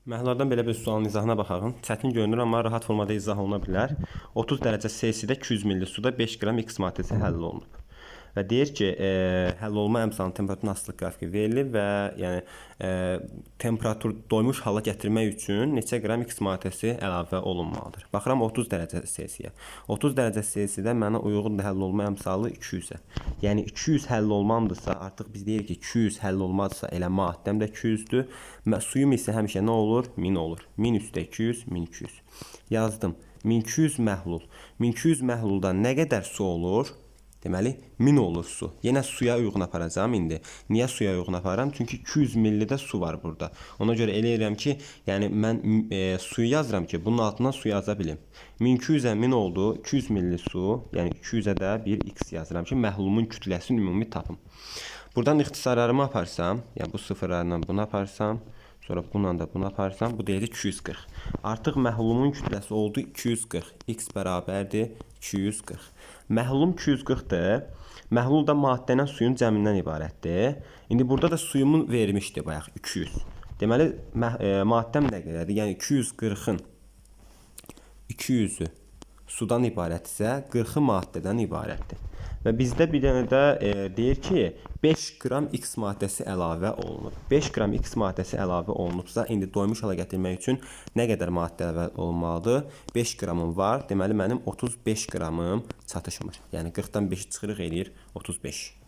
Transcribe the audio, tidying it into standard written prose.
Məhlardan belə bir sualın izahına baxaq. Çətin görünür, amma rahat formada izah oluna bilər. 30 dərəcə Selsidə 200 ml suda 5 qram X maddəsi həll olunub. Və deyir ki, həll olma əmsalının temperaturun asılı qrafiki verilib və temperatur doymuş hala gətirmək üçün neçə qram X maddəsi əlavə olunmalıdır. Baxıram 30 dərəcə Selsiyə. 30 dərəcə Selsidə mənə uyğundur həll olma əmsalı 200-ə. Yəni 200 həll olmamdırsa, artıq biz deyirik ki, 200 həll olmazsa elə maddəm də 200-dür. Suyum isə həmişə nə olur? 1000 olur. 1000 üstə 200, 1200. Yazdım. 1200 məhlul. 1200 məhlulda nə qədər su olur? Deməli, 1000 olur su. Yenə suya uyğun aparacağım indi. Niyə suya uyğun aparıram? Çünki 200 ml-də su var burada. Ona görə elə edirəm ki, yəni mən suyu yazıram ki, bunun altından su yaza bilim. 1200-ə 1000 oldu, 200 ml su, yəni 200-ə də bir x yazıram ki, məhlulumun kütləsini ümumi tapım. Buradan ixtisarlarımı aparsam, yəni bu sıfırlarla bunu aparsam, sonra bununla da bunu aparsam, bu deyir 240. Artıq məhlulumun kütləsi oldu 240. X bərabərdir 240. Məhlulum 240-dır. Məhlul da maddənin suyun cəmindən ibarətdir. İndi burada da suyumun vermişdi bayaq 200. Deməli, maddəm nə qədərdir? Yəni 240-ın 200-ü sudan ibarətsə, 40-ı maddədən ibarətdir. Və bizdə bir dənə də deyir ki, 5 qram X maddəsi əlavə olunub. 5 qram X maddəsi əlavə olunubsa, indi doymuş hala gətirmək üçün nə qədər maddə əlavə olmalıdır? 5 qramım var, deməli mənim 35 qramım çatışmır. Yəni 40-dan 5-i çıxırıq eləyir 35.